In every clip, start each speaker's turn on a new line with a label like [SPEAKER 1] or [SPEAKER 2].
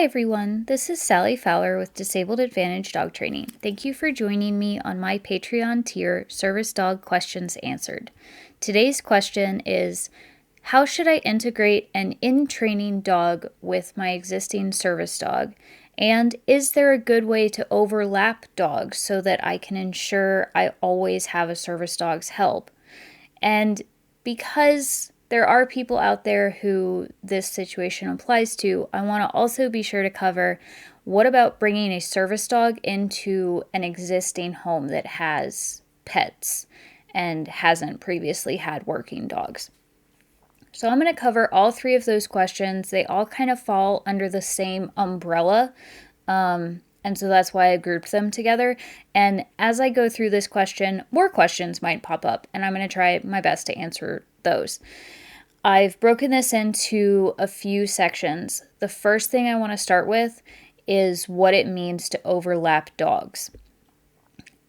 [SPEAKER 1] Hi everyone, this is Sally Fowler with Disabled Advantage Dog Training. Thank you for joining me on my Patreon tier, Service Dog Questions Answered. Today's question is, how should I integrate an in-training dog with my existing service dog? And is there a good way to overlap dogs so that I can ensure I always have a service dog's help? And because there are people out there who this situation applies to, I want to also be sure to cover what about bringing a service dog into an existing home that has pets and hasn't previously had working dogs. So I'm going to cover all three of those questions. They all kind of fall under the same umbrella. And so that's why I grouped them together. And as I go through this question, more questions might pop up, and I'm going to try my best to answer those. I've broken this into a few sections. The first thing I want to start with is what it means to overlap dogs.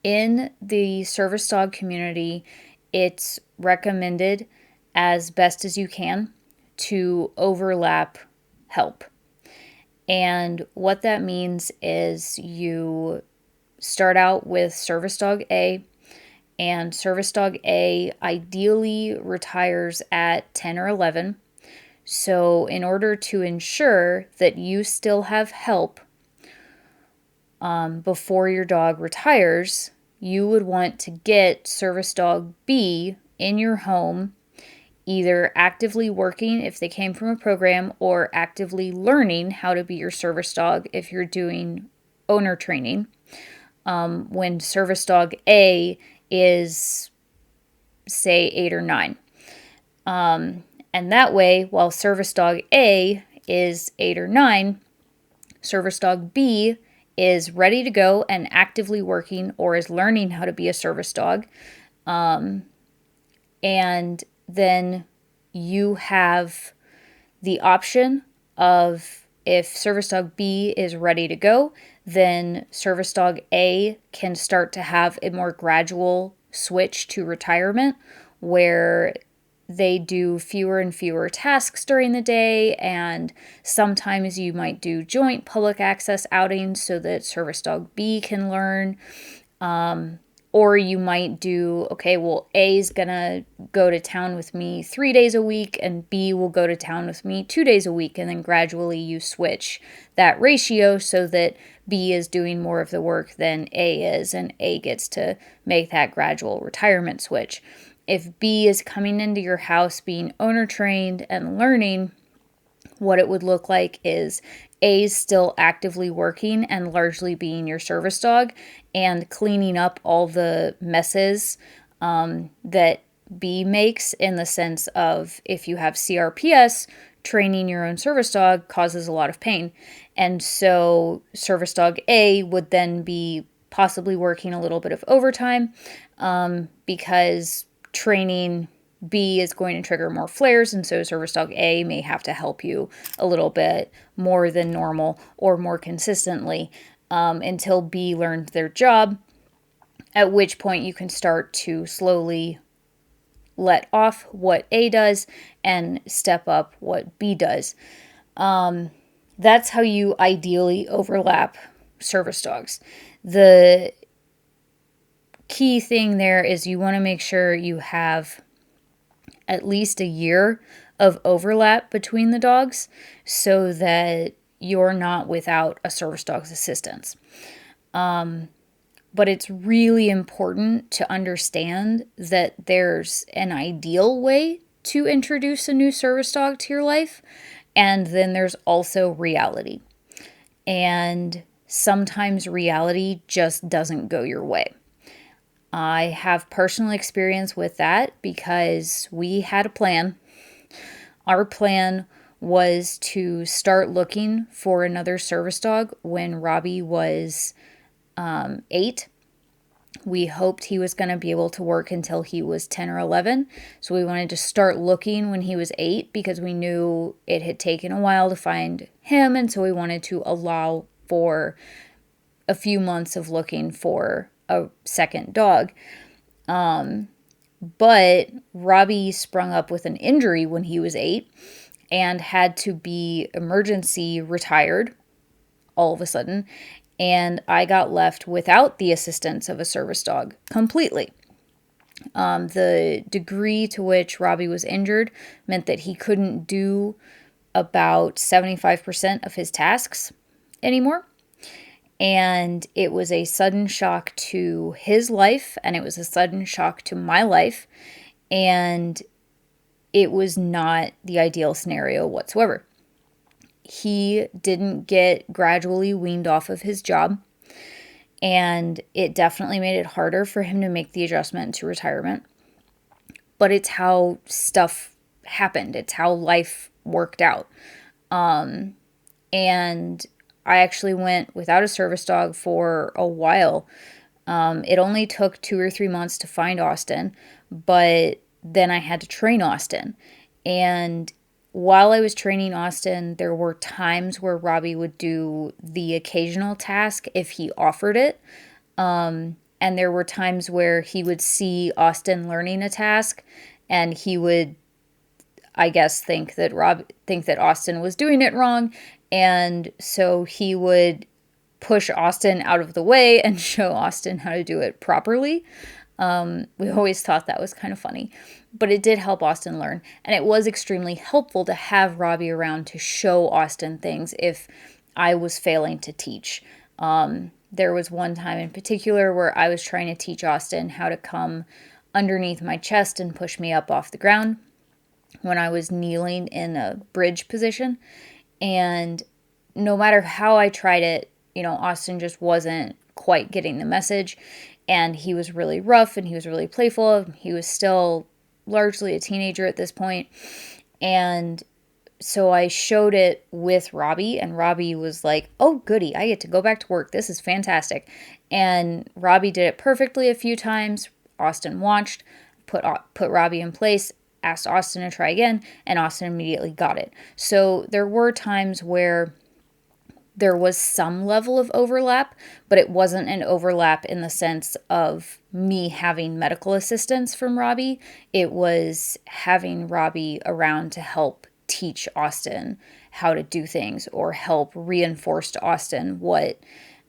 [SPEAKER 1] In the service dog community, it's recommended as best as you can to overlap help. And what that means is you start out with service dog A, and service dog A ideally retires at 10 or 11. So in order to ensure that you still have help before your dog retires, you would want to get service dog B in your home, either actively working if they came from a program or actively learning how to be your service dog if you're doing owner training. When service dog A is, say, 8 or 9. And that way, while service dog A is 8 or 9, service dog B is ready to go and actively working or is learning how to be a service dog. And then you have the option of, if service dog B is ready to go, then service dog A can start to have a more gradual switch to retirement where they do fewer and fewer tasks during the day, and sometimes you might do joint public access outings so that service dog B can learn. Or you might do, okay, well, A is going to go to town with me 3 days a week and B will go to town with me 2 days a week. And then gradually you switch that ratio so that B is doing more of the work than A is, and A gets to make that gradual retirement switch. If B is coming into your house being owner trained and learning, what it would look like is A's still actively working and largely being your service dog and cleaning up all the messes that B makes, in the sense of, if you have CRPS, training your own service dog causes a lot of pain. And so service dog A would then be possibly working a little bit of overtime because training B is going to trigger more flares, and so service dog A may have to help you a little bit more than normal or more consistently until B learns their job, at which point you can start to slowly let off what A does and step up what B does. That's how you ideally overlap service dogs. The key thing there is you want to make sure you have at least a year of overlap between the dogs so that you're not without a service dog's assistance. But it's really important to understand that there's an ideal way to introduce a new service dog to your life, and then there's also reality. And sometimes reality just doesn't go your way. I have personal experience with that because we had a plan. Our plan was to start looking for another service dog when Robbie was 8. We hoped he was going to be able to work until he was 10 or 11. So we wanted to start looking when he was 8 because we knew it had taken a while to find him. And so we wanted to allow for a few months of looking for a second dog. But Robbie sprung up with an injury when he was 8 and had to be emergency retired all of a sudden, and I got left without the assistance of a service dog completely. The degree to which Robbie was injured meant that he couldn't do about 75% of his tasks anymore. And it was a sudden shock to his life, and it was a sudden shock to my life. And it was not the ideal scenario whatsoever. He didn't get gradually weaned off of his job, and it definitely made it harder for him to make the adjustment to retirement. But it's how stuff happened. It's how life worked out. And I actually went without a service dog for a while. It only took 2 or 3 months to find Austin, but then I had to train Austin. And while I was training Austin, there were times where Robbie would do the occasional task if he offered it. And there were times where he would see Austin learning a task, and he would, I guess, think that Austin was doing it wrong, and so he would push Austin out of the way and show Austin how to do it properly. We always thought that was kind of funny, but it did help Austin learn, and it was extremely helpful to have Robbie around to show Austin things if I was failing to teach. There was one time in particular where I was trying to teach Austin how to come underneath my chest and push me up off the ground when I was kneeling in a bridge position. And no matter how I tried it, Austin just wasn't quite getting the message. And he was really rough and he was really playful. He was still largely a teenager at this point. And so I showed it with Robbie, and Robbie was like, oh, goody, I get to go back to work. This is fantastic. And Robbie did it perfectly a few times. Austin watched, put Robbie in place, asked Austin to try again, and Austin immediately got it. So there were times where there was some level of overlap, but it wasn't an overlap in the sense of me having medical assistance from Robbie. It was having Robbie around to help teach Austin how to do things, or help reinforce to Austin what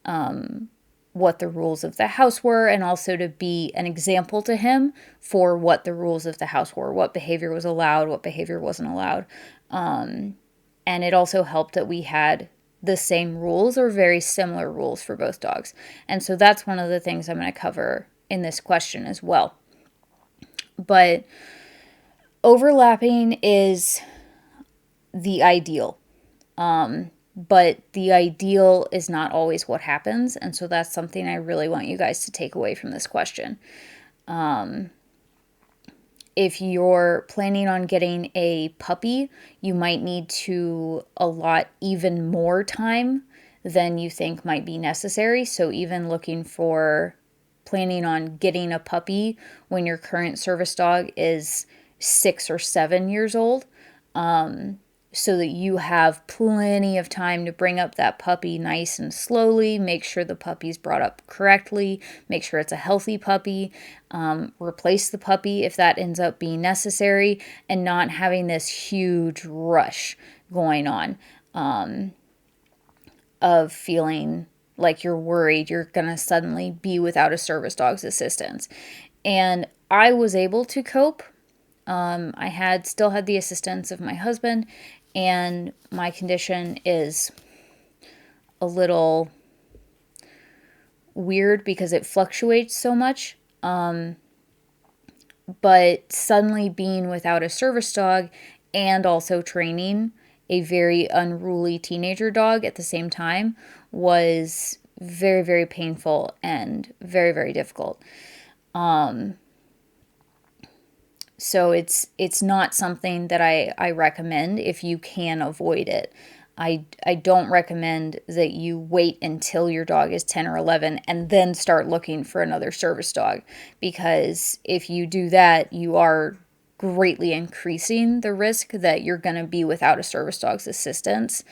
[SPEAKER 1] the rules of the house were, and also to be an example to him for what the rules of the house were, what behavior was allowed, what behavior wasn't allowed. And it also helped that we had the same rules or very similar rules for both dogs. And so that's one of the things I'm going to cover in this question as well. But overlapping is the ideal. But the ideal is not always what happens. And so that's something I really want you guys to take away from this question. If you're planning on getting a puppy, you might need to allot even more time than you think might be necessary. So even planning on getting a puppy when your current service dog is 6 or 7 years old, so that you have plenty of time to bring up that puppy nice and slowly, make sure the puppy's brought up correctly, make sure it's a healthy puppy, replace the puppy if that ends up being necessary, and not having this huge rush going on of feeling like you're worried you're going to suddenly be without a service dog's assistance. And I was able to cope. I still had the assistance of my husband, and my condition is a little weird because it fluctuates so much. But suddenly being without a service dog and also training a very unruly teenager dog at the same time was very, very painful and very, very difficult. So it's not something that I recommend if you can avoid it. I don't recommend that you wait until your dog is 10 or 11 and then start looking for another service dog, because if you do that, you are greatly increasing the risk that you're going to be without a service dog's assistance,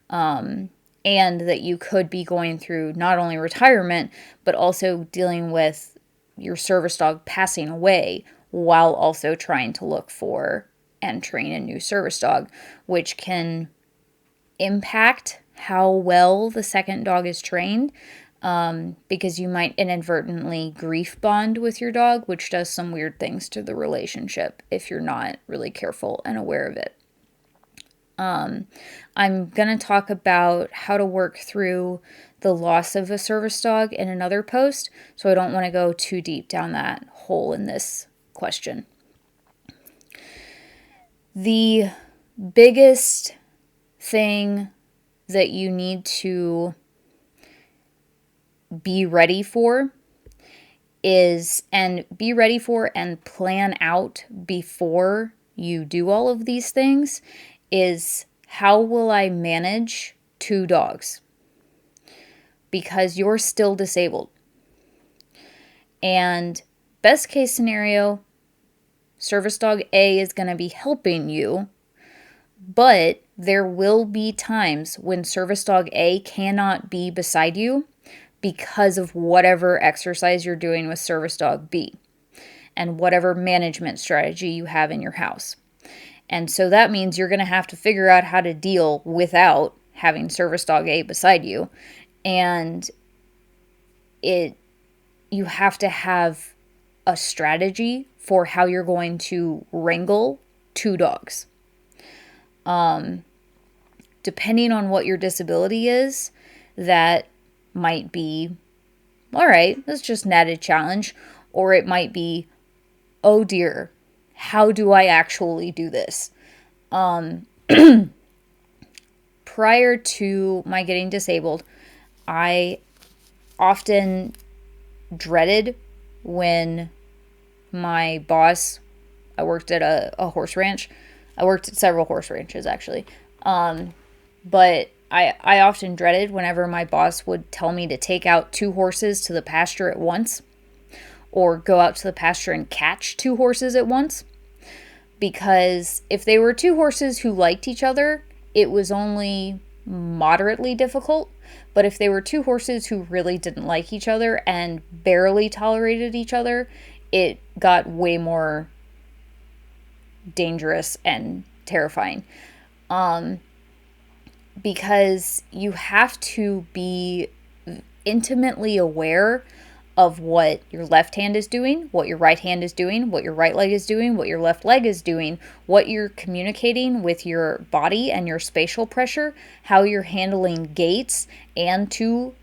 [SPEAKER 1] and that you could be going through not only retirement, but also dealing with your service dog passing away while also trying to look for and train a new service dog, which can impact how well the second dog is trained, because you might inadvertently grief bond with your dog, which does some weird things to the relationship if you're not really careful and aware of it. I'm going to talk about how to work through the loss of a service dog in another post, so I don't want to go too deep down that hole in this question. The biggest thing that you need to be ready for and plan out before you do all of these things is, how will I manage 2 dogs? Because you're still disabled. And best case scenario, service dog A is going to be helping you, but there will be times when service dog A cannot be beside you because of whatever exercise you're doing with service dog B and whatever management strategy you have in your house. And so that means you're going to have to figure out how to deal without having service dog A beside you. And you have to have a strategy for how you're going to wrangle 2 dogs. Depending on what your disability is, that might be, all right, that's just an added challenge. Or it might be, oh dear, how do I actually do this? Prior to my getting disabled, I often dreaded when my boss, I worked at a horse ranch. I worked at several horse ranches, actually. But I often dreaded whenever my boss would tell me to take out 2 horses to the pasture at once, or go out to the pasture and catch 2 horses at once. Because if they were 2 horses who liked each other, it was only moderately difficult. But if they were 2 horses who really didn't like each other and barely tolerated each other, it got way more dangerous and terrifying. Because you have to be intimately aware of what your left hand is doing, what your right hand is doing, what your right leg is doing, what your left leg is doing, what you're communicating with your body and your spatial pressure, how you're handling gaits and 2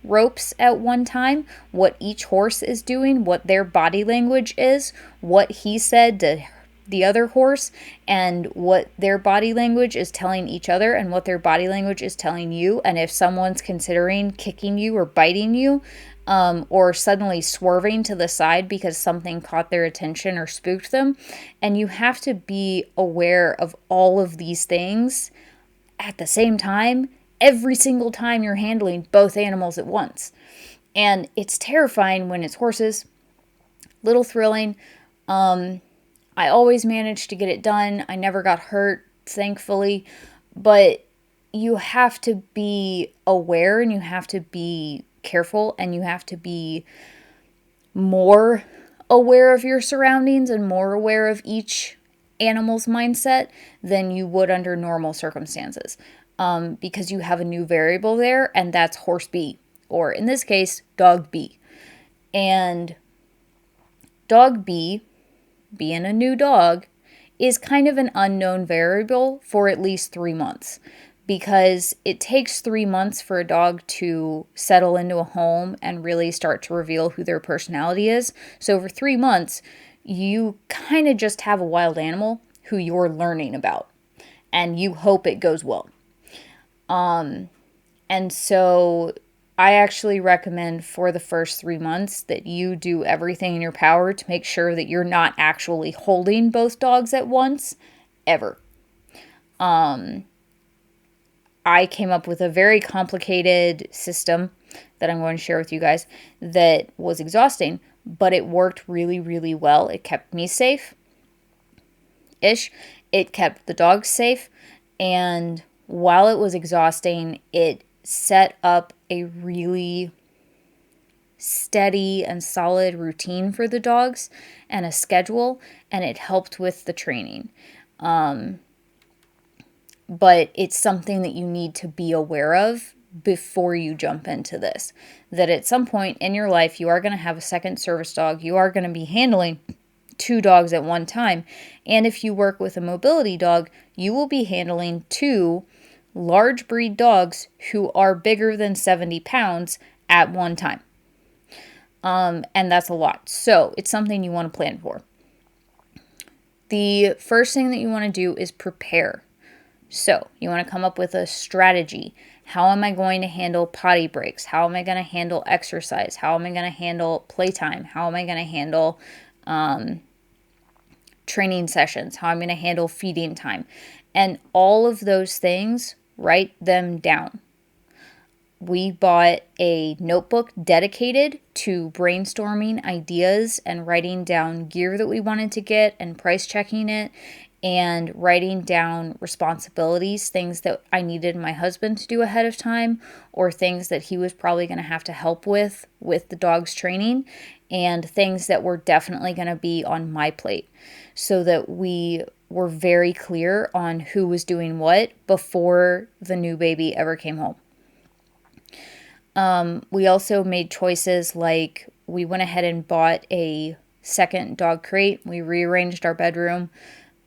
[SPEAKER 1] ropes at one time, what each horse is doing, what their body language is, what he said to the other horse, and what their body language is telling each other, and what their body language is telling you. And if someone's considering kicking you or biting you, or suddenly swerving to the side because something caught their attention or spooked them. And you have to be aware of all of these things at the same time, every single time you're handling both animals at once. And it's terrifying when it's horses. Little thrilling. I always managed to get it done. I never got hurt, thankfully. But you have to be aware, and you have to be careful, and you have to be more aware of your surroundings and more aware of each animal's mindset than you would under normal circumstances, because you have a new variable there, and that's horse B, or in this case, dog B. And dog B, being a new dog, is kind of an unknown variable for at least 3 months. Because it takes 3 months for a dog to settle into a home and really start to reveal who their personality is. So over 3 months, you kind of just have a wild animal who you're learning about. And you hope it goes well. And so I actually recommend for the first 3 months that you do everything in your power to make sure that you're not actually holding both dogs at once, ever. I came up with a very complicated system that I'm going to share with you guys that was exhausting, but it worked really, really well. It kept me safe-ish. It kept the dogs safe. And while it was exhausting, it set up a really steady and solid routine for the dogs and a schedule, and it helped with the training. but it's something that you need to be aware of before you jump into this. That at some point in your life, you are going to have a second service dog. You are going to be handling 2 dogs at one time. And if you work with a mobility dog, you will be handling 2 large breed dogs who are bigger than 70 pounds at one time. And that's a lot. So it's something you want to plan for. The first thing that you want to do is prepare. So you want to come up with a strategy. How am I going to handle potty breaks? How am I going to handle exercise? How am I going to handle playtime? How am I going to handle training sessions? How I'm going to handle feeding time? And all of those things, write them down. We bought a notebook dedicated to brainstorming ideas and writing down gear that we wanted to get and price checking it and writing down responsibilities, things that I needed my husband to do ahead of time or things that he was probably going to have to help with the dog's training and things that were definitely going to be on my plate so that we were very clear on who was doing what before the new baby ever came home. We also made choices like we went ahead and bought a second dog crate. We rearranged our bedroom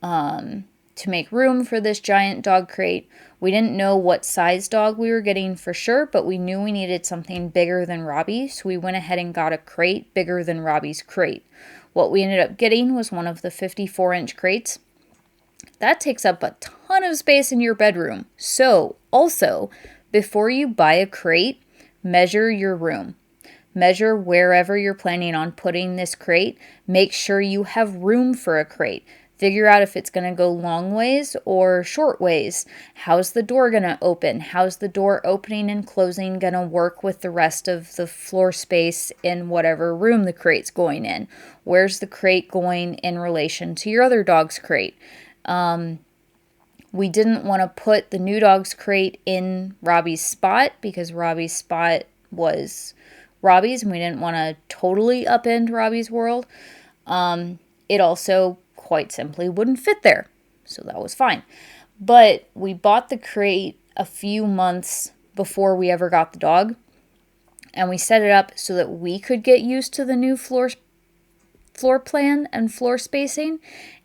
[SPEAKER 1] to make room for this giant dog crate. We didn't know what size dog we were getting for sure, but we knew we needed something bigger than Robbie, so we went ahead and got a crate bigger than Robbie's crate. What we ended up getting was one of the 54-inch crates. That takes up a ton of space in your bedroom. So, also, before you buy a crate, measure your room. Measure wherever you're planning on putting this crate. Make sure you have room for a crate. Figure out if it's going to go long ways or short ways. How's the door going to open? How's the door opening and closing going to work with the rest of the floor space in whatever room the crate's going in? Where's the crate going in relation to your other dog's crate? We didn't want to put the new dog's crate in Robbie's spot because Robbie's spot was Robbie's and we didn't want to totally upend Robbie's world. It also quite simply wouldn't fit there. So that was fine. But we bought the crate a few months before we ever got the dog. And we set it up so that we could get used to the new floor plan and floor spacing.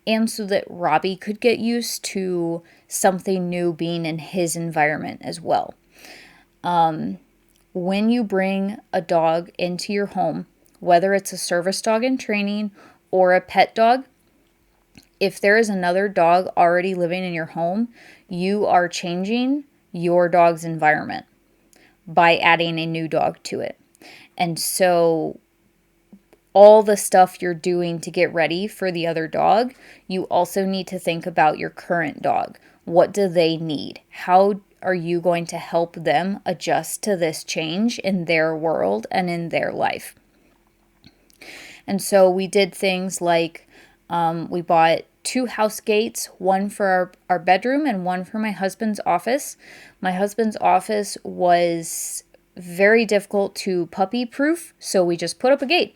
[SPEAKER 1] And so that Robbie could get used to something new being in his environment as well. When you bring a dog into your home, whether it's a service dog in training or a pet dog, if there is another dog already living in your home, you are changing your dog's environment by adding a new dog to it. And so all the stuff you're doing to get ready for the other dog, you also need to think about your current dog. What do they need? How are you going to help them adjust to this change in their world and in their life? And so we did things like we bought 2 house gates, one for our bedroom and one for my husband's office. My husband's office was very difficult to puppy proof, so we just put up a gate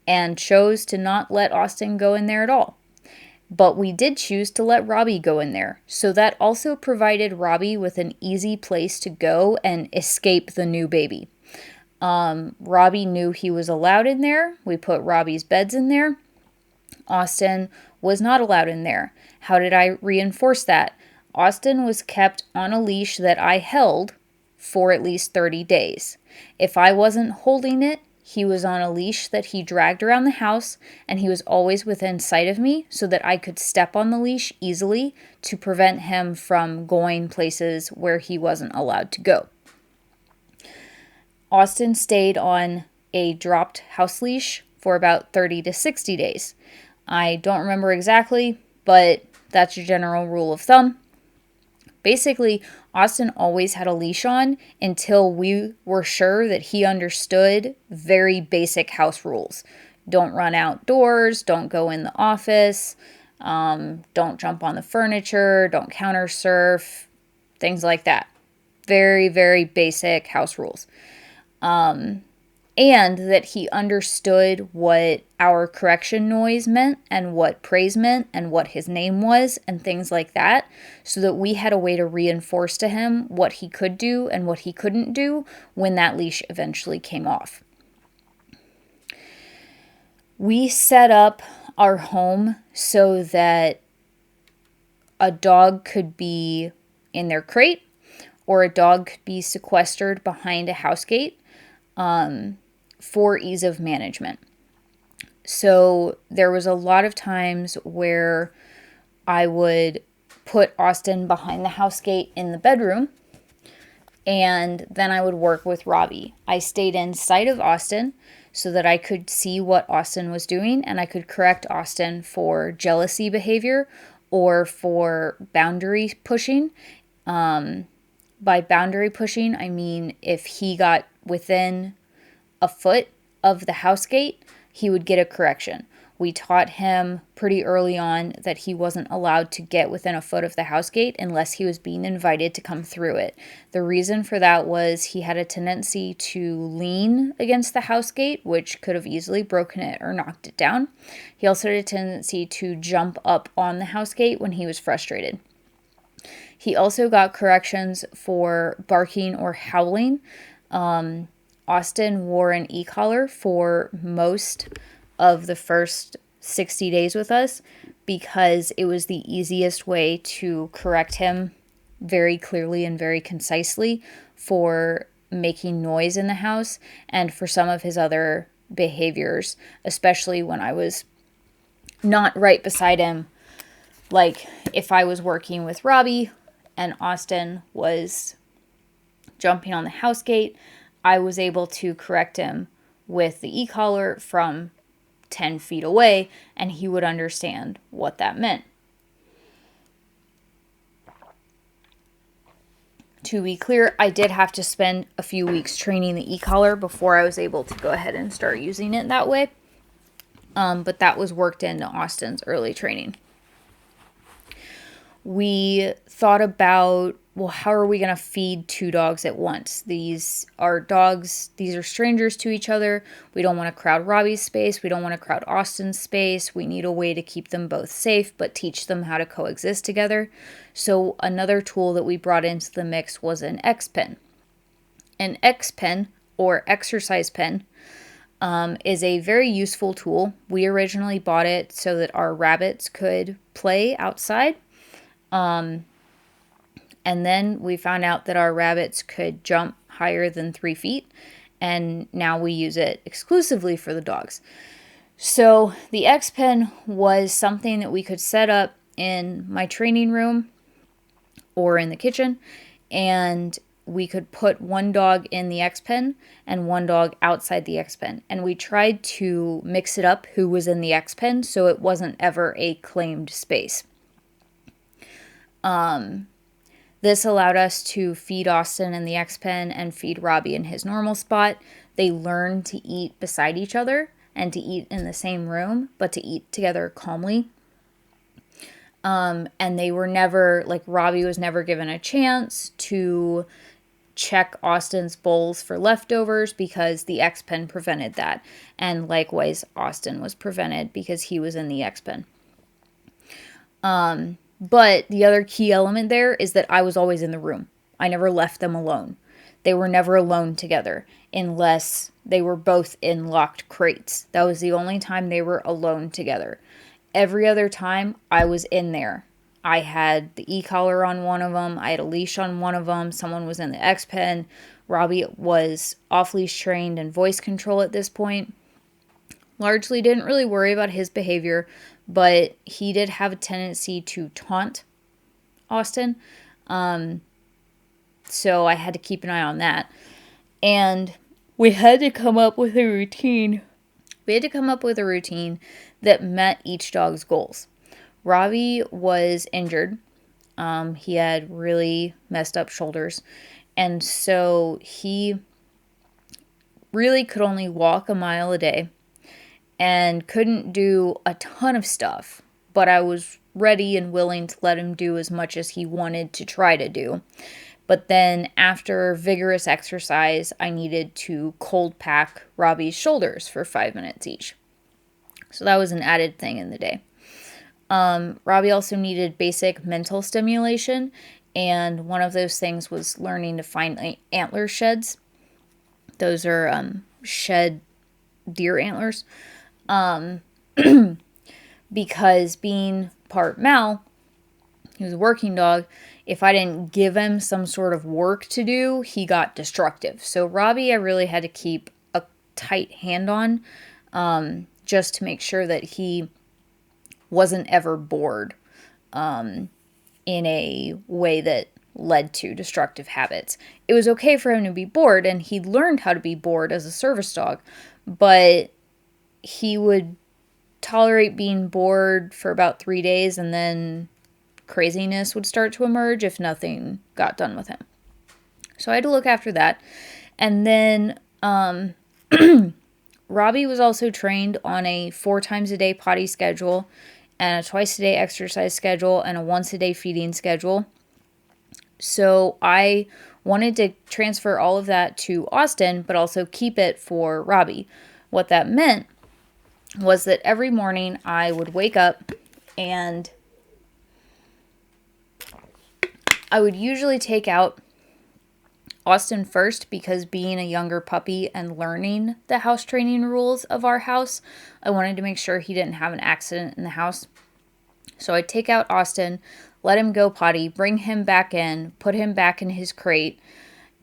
[SPEAKER 1] and chose to not let Austin go in there at all. But we did choose to let Robbie go in there. So that also provided Robbie with an easy place to go and escape the new baby. Robbie knew he was allowed in there. We put Robbie's beds in there. Austin was not allowed in there. How did I reinforce that? Austin was kept on a leash that I held for at least 30 days. If I wasn't holding it, he was on a leash that he dragged around the house, and he was always within sight of me so that I could step on the leash easily to prevent him from going places where he wasn't allowed to go. Austin stayed on a dropped house leash for about 30 to 60 days. I don't remember exactly, but that's your general rule of thumb. Basically, Austin always had a leash on until we were sure that he understood very basic house rules. Don't run outdoors, don't go in the office, don't jump on the furniture, don't counter surf, things like that. Very, very basic house rules. and that he understood what our correction noise meant and what praise meant and what his name was and things like that, so that we had a way to reinforce to him what he could do and what he couldn't do when that leash eventually came off. We set up our home so that a dog could be in their crate or a dog could be sequestered behind a house gate for ease of management. So there was a lot of times where I would put Austin behind the house gate in the bedroom, and then I would work with Robbie. I stayed in sight of Austin so that I could see what Austin was doing, and I could correct Austin for jealousy behavior or for boundary pushing. By boundary pushing, I mean if he got within a foot of the house gate, he would get a correction. We taught him pretty early on that he wasn't allowed to get within a foot of the house gate unless he was being invited to come through it. The reason for that was he had a tendency to lean against the house gate, which could have easily broken it or knocked it down. He also had a tendency to jump up on the house gate when he was frustrated. He also got corrections for barking or howling. Austin wore an e-collar for most of the first 60 days with us because it was the easiest way to correct him very clearly and very concisely for making noise in the house and for some of his other behaviors, especially when I was not right beside him. Like if I was working with Robbie and Austin was jumping on the house gate, I was able to correct him with the e-collar from 10 feet away, and he would understand what that meant. To be clear, I did have to spend a few weeks training the e-collar before I was able to go ahead and start using it that way. But that was worked into Austin's early training. We thought about, well, how are we going to feed two dogs at once? These are dogs, these are strangers to each other. We don't want to crowd Robbie's space. We don't want to crowd Austin's space. We need a way to keep them both safe, but teach them how to coexist together. So another tool that we brought into the mix was an X-Pen. An X-Pen, or exercise pen, is a very useful tool. We originally bought it so that our rabbits could play outside. And then we found out that our rabbits could jump higher than 3 feet, and now we use it exclusively for the dogs. So the X-Pen was something that we could set up in my training room or in the kitchen, and we could put one dog in the X-Pen and one dog outside the X-Pen. And we tried to mix it up who was in the X-Pen so it wasn't ever a claimed space. This allowed us to feed Austin in the X-Pen and feed Robbie in his normal spot. They learned to eat beside each other and to eat in the same room, but to eat together calmly. And they were never, like Robbie was never given a chance to check Austin's bowls for leftovers because the X-Pen prevented that. And likewise, Austin was prevented because he was in the X-Pen. But the other key element there is that I was always in the room. I never left them alone. They were never alone together unless they were both in locked crates. That was the only time they were alone together. Every other time, I was in there. I had the e-collar on one of them. I had a leash on one of them. Someone was in the X-Pen. Robbie was off-leash trained in voice control at this point. Largely didn't really worry about his behavior, but he did have a tendency to taunt Austin. So I had to keep an eye on that. And we had to come up with a routine. We had to come up with a routine that met each dog's goals. Robbie was injured. He had really messed up shoulders. And so he really could only walk a mile a day and couldn't do a ton of stuff, but I was ready and willing to let him do as much as he wanted to try to do But then after vigorous exercise, I needed to cold pack Robbie's shoulders for 5 minutes each. So that was an added thing in the day. Robbie also needed basic mental stimulation, and one of those things was learning to find antler sheds. Those are shed deer antlers. Because being part Mal, he was a working dog, if I didn't give him some sort of work to do, he got destructive. So Robbie, I really had to keep a tight hand on, just to make sure that he wasn't ever bored in a way that led to destructive habits. It was okay for him to be bored, and he learned how to be bored as a service dog, but he would tolerate being bored for about 3 days, and then craziness would start to emerge if nothing got done with him. So I had to look after that. And then Robbie was also trained on a 4 times a day potty schedule, and a twice a day exercise schedule, and a once a day feeding schedule. So I wanted to transfer all of that to Austin, but also keep it for Robbie. What that meant was that every morning I would wake up, and I would usually take out Austin first, because being a younger puppy and learning the house training rules of our house, I wanted to make sure he didn't have an accident in the house. So I'd take out Austin, let him go potty, bring him back in, put him back in his crate,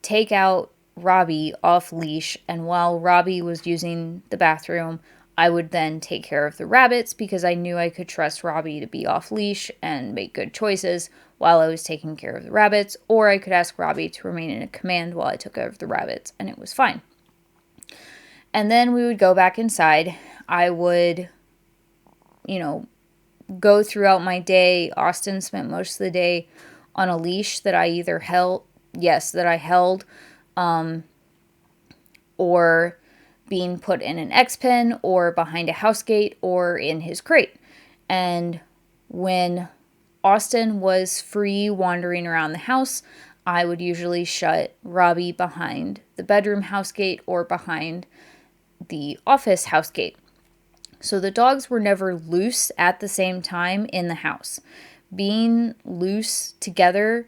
[SPEAKER 1] take out Robbie off leash, and while Robbie was using the bathroom, I would then take care of the rabbits, because I knew I could trust Robbie to be off leash and make good choices while I was taking care of the rabbits, or I could ask Robbie to remain in a command while I took care of the rabbits, and it was fine. And then we would go back inside. I would, go throughout my day. Austin spent most of the day on a leash that I either held, or being put in an X-pen, or behind a house gate, or in his crate. And when Austin was free wandering around the house, I would usually shut Robbie behind the bedroom house gate or behind the office house gate. So the dogs were never loose at the same time in the house. Being loose together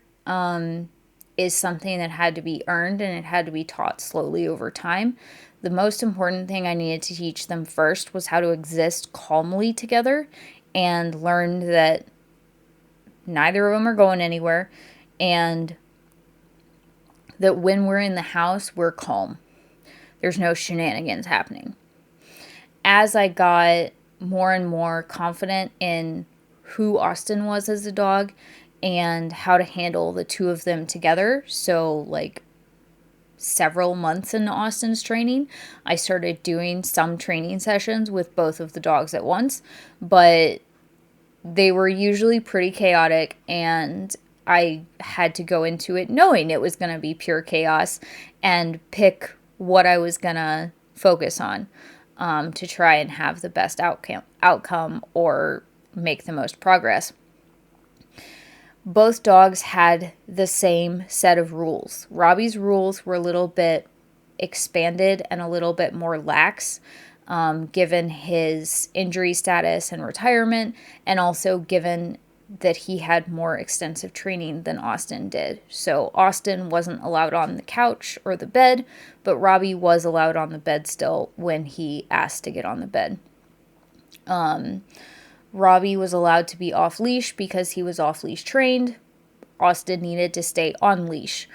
[SPEAKER 1] is something that had to be earned, and it had to be taught slowly over time. The most important thing I needed to teach them first was how to exist calmly together, and learn that neither of them are going anywhere, and that when we're in the house, we're calm. There's no shenanigans happening. As I got more and more confident in who Austin was as a dog and how to handle the two of them together, so several months into Austin's training, I started doing some training sessions with both of the dogs at once, but they were usually pretty chaotic, and I had to go into it knowing it was going to be pure chaos and pick what I was going to focus on to try and have the best outcome or make the most progress. Both dogs had the same set of rules. Robbie's rules were a little bit expanded and a little bit more lax, given his injury status and retirement, and also given that he had more extensive training than Austin did. So Austin wasn't allowed on the couch or the bed, but Robbie was allowed on the bed still when he asked to get on the bed. Robbie was allowed to be off leash because he was off leash trained. Austin needed to stay on leash.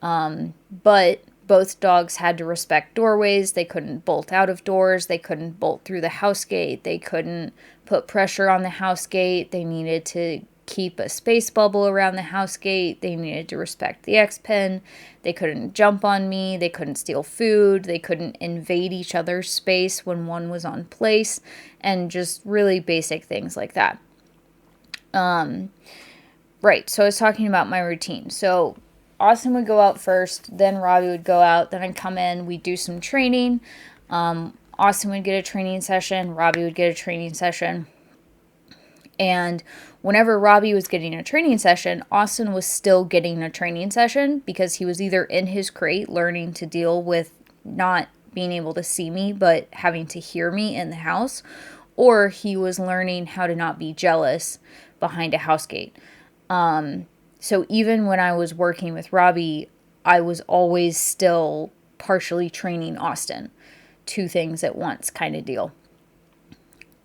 [SPEAKER 1] But both dogs had to respect doorways. They couldn't bolt out of doors. They couldn't bolt through the house gate. They couldn't put pressure on the house gate. They needed to keep a space bubble around the house gate. They needed to respect the X-pen. They couldn't jump on me. They couldn't steal food. They couldn't invade each other's space when one was on place, and just really basic things like that. Right, so I was talking about my routine. So Austin would go out first, then Robbie would go out, then I'd come in, we'd do some training. Austin would get a training session, Robbie would get a training session. And whenever Robbie was getting a training session, Austin was still getting a training session because he was either in his crate learning to deal with not being able to see me, but having to hear me in the house, or he was learning how to not be jealous behind a house gate. So even when I was working with Robbie, I was always still partially training Austin. Two things at once kind of deal.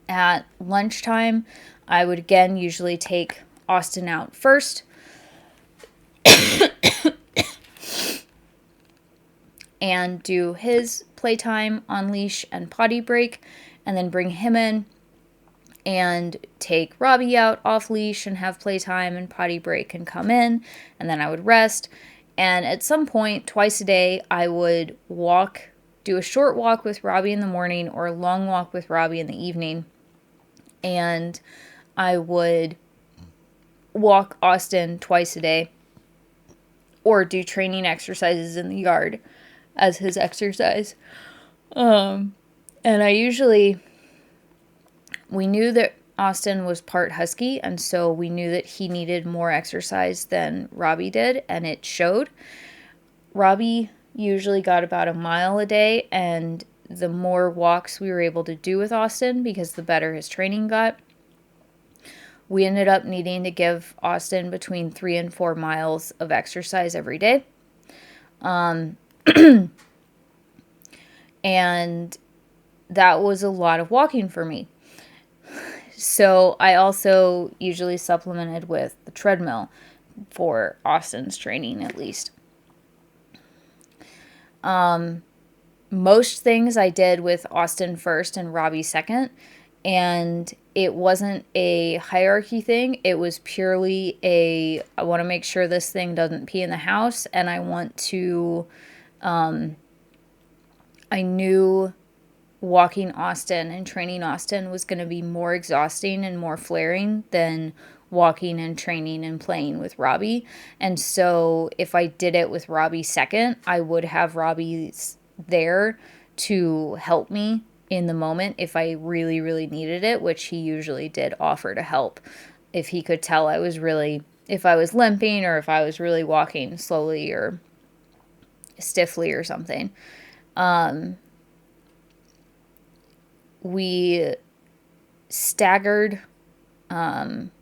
[SPEAKER 1] At lunchtime, I would again usually take Austin out first and do his playtime on leash and potty break, and then bring him in and take Robbie out off leash and have playtime and potty break and come in, and then I would rest. And at some point, twice a day, I would do a short walk with Robbie in the morning or a long walk with Robbie in the evening. And I would walk Austin twice a day or do training exercises in the yard as his exercise. And we knew that Austin was part husky, and so we knew that he needed more exercise than Robbie did, and it showed. Robbie usually got about a mile a day, and the more walks we were able to do with Austin, because the better his training got, we ended up needing to give Austin between 3 and 4 miles of exercise every day. And that was a lot of walking for me. So I also usually supplemented with the treadmill for Austin's training, at least. Most things I did with Austin first and Robbie second, and it wasn't a hierarchy thing. It was purely I want to make sure this thing doesn't pee in the house, and I knew walking Austin and training Austin was going to be more exhausting and more flaring than walking and training and playing with Robbie. And so if I did it with Robbie second, I would have Robbie there to help me in the moment if I really, really needed it, which he usually did offer to help if he could tell if I was limping or if I was really walking slowly or stiffly or something. We staggered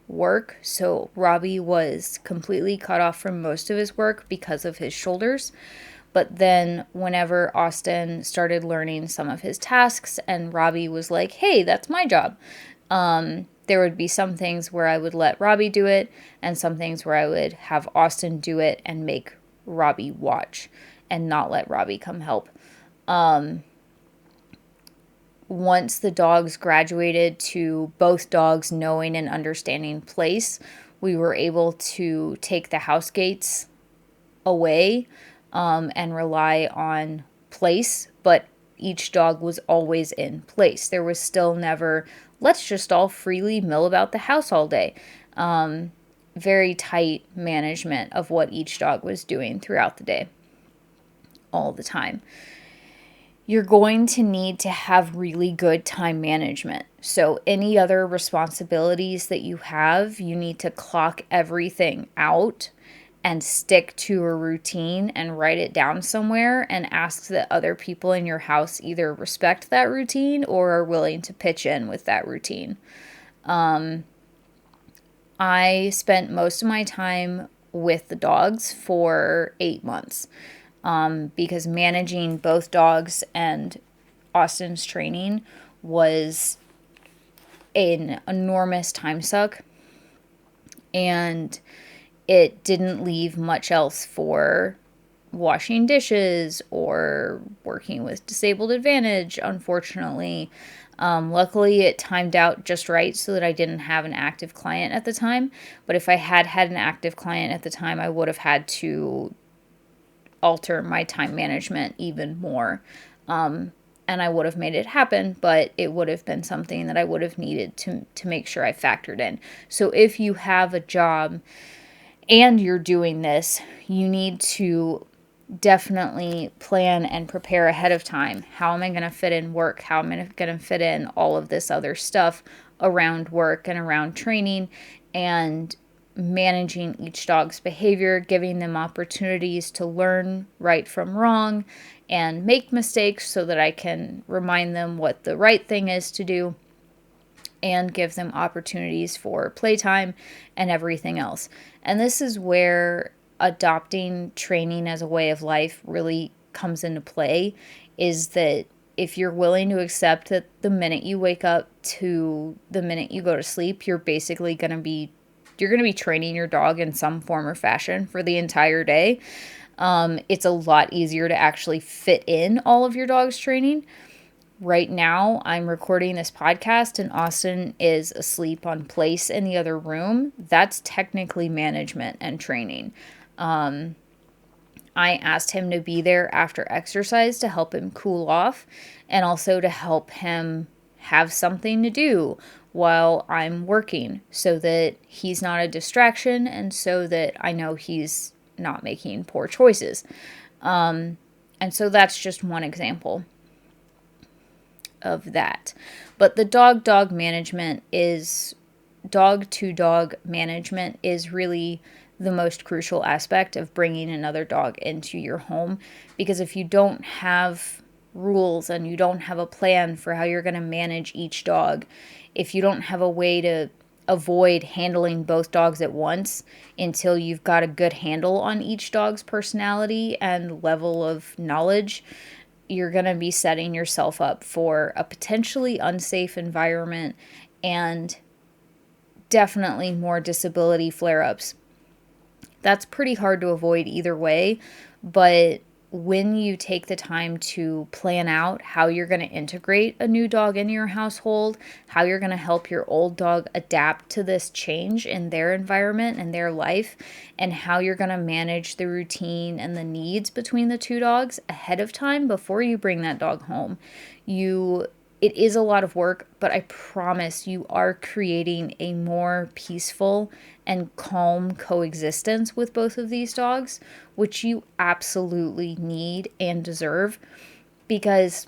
[SPEAKER 1] work, so Robbie was completely cut off from most of his work because of his shoulders. But then whenever Austin started learning some of his tasks and Robbie was like, hey, that's my job, there would be some things where I would let Robbie do it and some things where I would have Austin do it and make Robbie watch and not let Robbie come help. Once the dogs graduated to both dogs knowing and understanding place, we were able to take the house gates away and rely on place, but each dog was always in place. There was still never, let's just all freely mill about the house all day. Very tight management of what each dog was doing throughout the day, all the time. You're going to need to have really good time management. So any other responsibilities that you have, you need to clock everything out and stick to a routine and write it down somewhere and ask that other people in your house either respect that routine or are willing to pitch in with that routine. I spent most of my time with the dogs for 8 months. Because managing both dogs and Austin's training was an enormous time suck, and it didn't leave much else for washing dishes or working with Disabled Advantage, unfortunately. Luckily, it timed out just right so that I didn't have an active client at the time, but if I had an active client at the time, I would have had to alter my time management even more. And I would have made it happen, but it would have been something that I would have needed to make sure I factored in. So if you have a job and you're doing this, you need to definitely plan and prepare ahead of time. How am I going to fit in work? How am I going to fit in all of this other stuff around work and around training and managing each dog's behavior, giving them opportunities to learn right from wrong and make mistakes so that I can remind them what the right thing is to do and give them opportunities for playtime and everything else. And this is where adopting training as a way of life really comes into play, is that if you're willing to accept that the minute you wake up to the minute you go to sleep, you're basically going to be training your dog in some form or fashion for the entire day. It's a lot easier to actually fit in all of your dog's training. Right now, I'm recording this podcast and Austin is asleep on place in the other room. That's technically management and training. I asked him to be there after exercise to help him cool off and also to help him have something to do while I'm working so that he's not a distraction and so that I know he's not making poor choices. And so that's just one example of that. But the dog-to-dog management is really the most crucial aspect of bringing another dog into your home, because if you don't have rules and you don't have a plan for how you're going to manage each dog, if you don't have a way to avoid handling both dogs at once until you've got a good handle on each dog's personality and level of knowledge, you're going to be setting yourself up for a potentially unsafe environment and definitely more disability flare-ups. That's pretty hard to avoid either way, but when you take the time to plan out how you're going to integrate a new dog into your household, how you're going to help your old dog adapt to this change in their environment and their life, and how you're going to manage the routine and the needs between the two dogs ahead of time before you bring that dog home, it is a lot of work, but I promise you are creating a more peaceful and calm coexistence with both of these dogs, which you absolutely need and deserve, because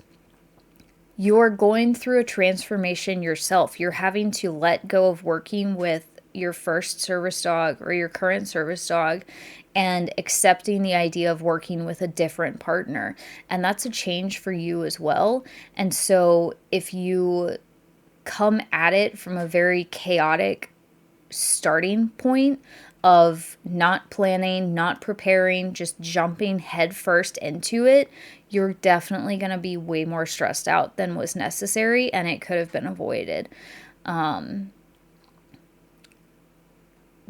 [SPEAKER 1] you're going through a transformation yourself. You're having to let go of working with your first service dog or your current service dog and accepting the idea of working with a different partner. And that's a change for you as well. And so if you come at it from a very chaotic starting point of not planning, not preparing, just jumping headfirst into it, you're definitely going to be way more stressed out than was necessary, and it could have been avoided.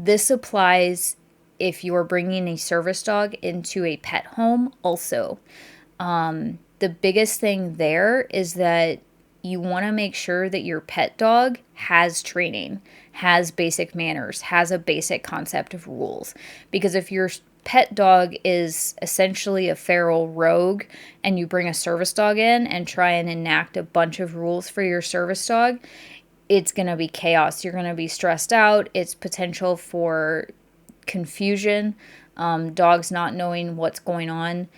[SPEAKER 1] This applies if you're bringing a service dog into a pet home also. The biggest thing there is that you want to make sure that your pet dog has training, has basic manners, has a basic concept of rules. Because if your pet dog is essentially a feral rogue and you bring a service dog in and try and enact a bunch of rules for your service dog, it's going to be chaos. You're going to be stressed out. It's potential for confusion, dogs not knowing what's going on,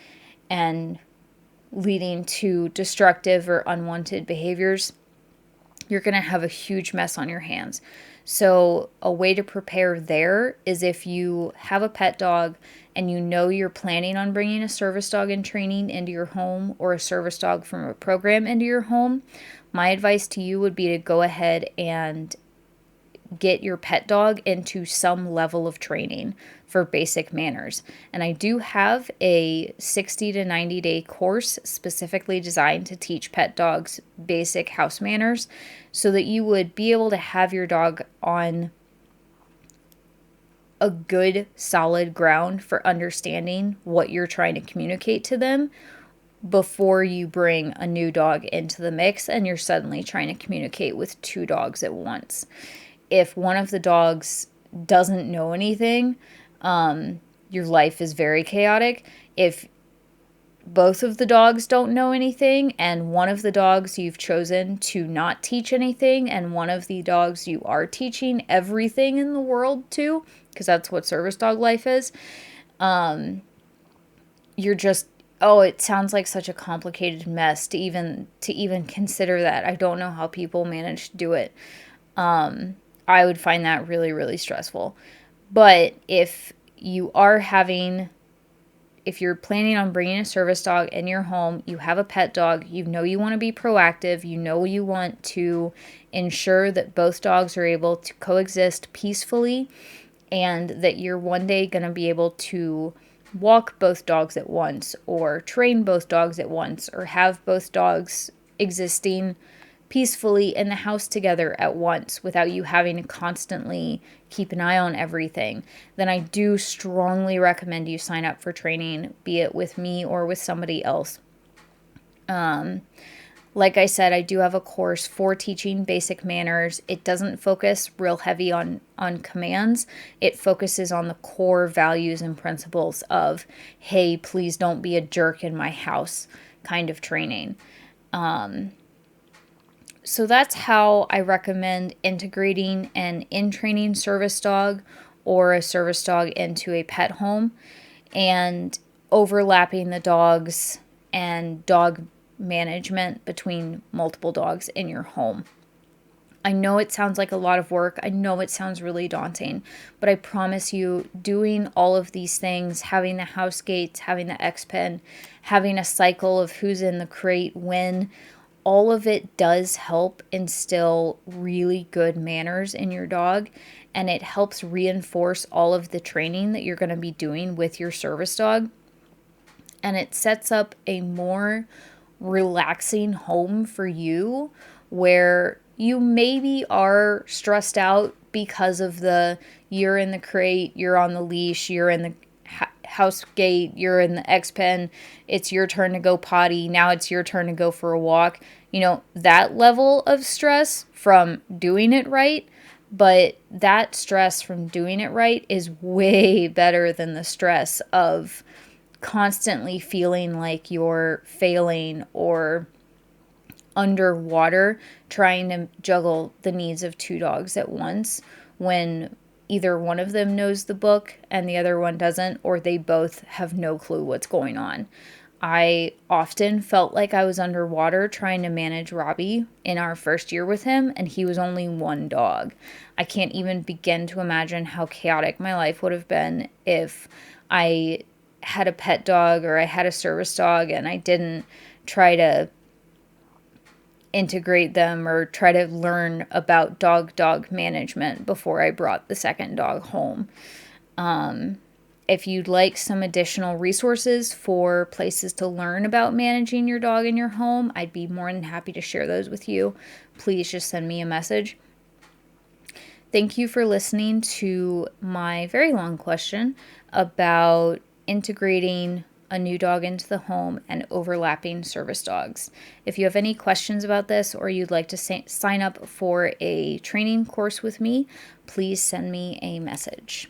[SPEAKER 1] and leading to destructive or unwanted behaviors. You're going to have a huge mess on your hands. So a way to prepare there is if you have a pet dog and you know you're planning on bringing a service dog in training into your home or a service dog from a program into your home, my advice to you would be to go ahead and get your pet dog into some level of training for basic manners. And I do have a 60 to 90 day course specifically designed to teach pet dogs basic house manners so that you would be able to have your dog on a good solid ground for understanding what you're trying to communicate to them before you bring a new dog into the mix and you're suddenly trying to communicate with two dogs at once. If one of the dogs doesn't know anything, your life is very chaotic. If both of the dogs don't know anything and one of the dogs you've chosen to not teach anything and one of the dogs you are teaching everything in the world to, because that's what service dog life is, you're just, it sounds like such a complicated mess to even consider that. I don't know how people manage to do it. I would find that really, really stressful. But if you're planning on bringing a service dog in your home, you have a pet dog, you know you want to be proactive, you know you want to ensure that both dogs are able to coexist peacefully, and that you're one day going to be able to walk both dogs at once, or train both dogs at once, or have both dogs existing peacefully in the house together at once without you having to constantly keep an eye on everything, then I do strongly recommend you sign up for training, be it with me or with somebody else. Like I said, I do have a course for teaching basic manners. It doesn't focus real heavy on commands. It focuses on the core values and principles of, hey, please don't be a jerk in my house kind of training. So that's how I recommend integrating an in-training service dog or a service dog into a pet home, and overlapping the dogs and dog management between multiple dogs in your home. I know it sounds like a lot of work. I know it sounds really daunting, but I promise you, doing all of these things, having the house gates, having the X pen, having a cycle of who's in the crate when, all of it does help instill really good manners in your dog, and it helps reinforce all of the training that you're going to be doing with your service dog, and it sets up a more relaxing home for you, where you maybe are stressed out because of the you're in the crate, you're on the leash, you're in the house gate, you're in the X pen, it's your turn to go potty, now it's your turn to go for a walk. You know, that level of stress from doing it right, but that stress from doing it right is way better than the stress of constantly feeling like you're failing or underwater trying to juggle the needs of two dogs at once when either one of them knows the book and the other one doesn't, or they both have no clue what's going on. I often felt like I was underwater trying to manage Robbie in our first year with him, and he was only one dog. I can't even begin to imagine how chaotic my life would have been if I had a pet dog or I had a service dog and I didn't try to integrate them or try to learn about dog management before I brought the second dog home. If you'd like some additional resources for places to learn about managing your dog in your home, I'd be more than happy to share those with you. Please just send me a message. Thank you for listening to my very long question about integrating a new dog into the home and overlapping service dogs. If you have any questions about this, or you'd like to sign up for a training course with me, please send me a message.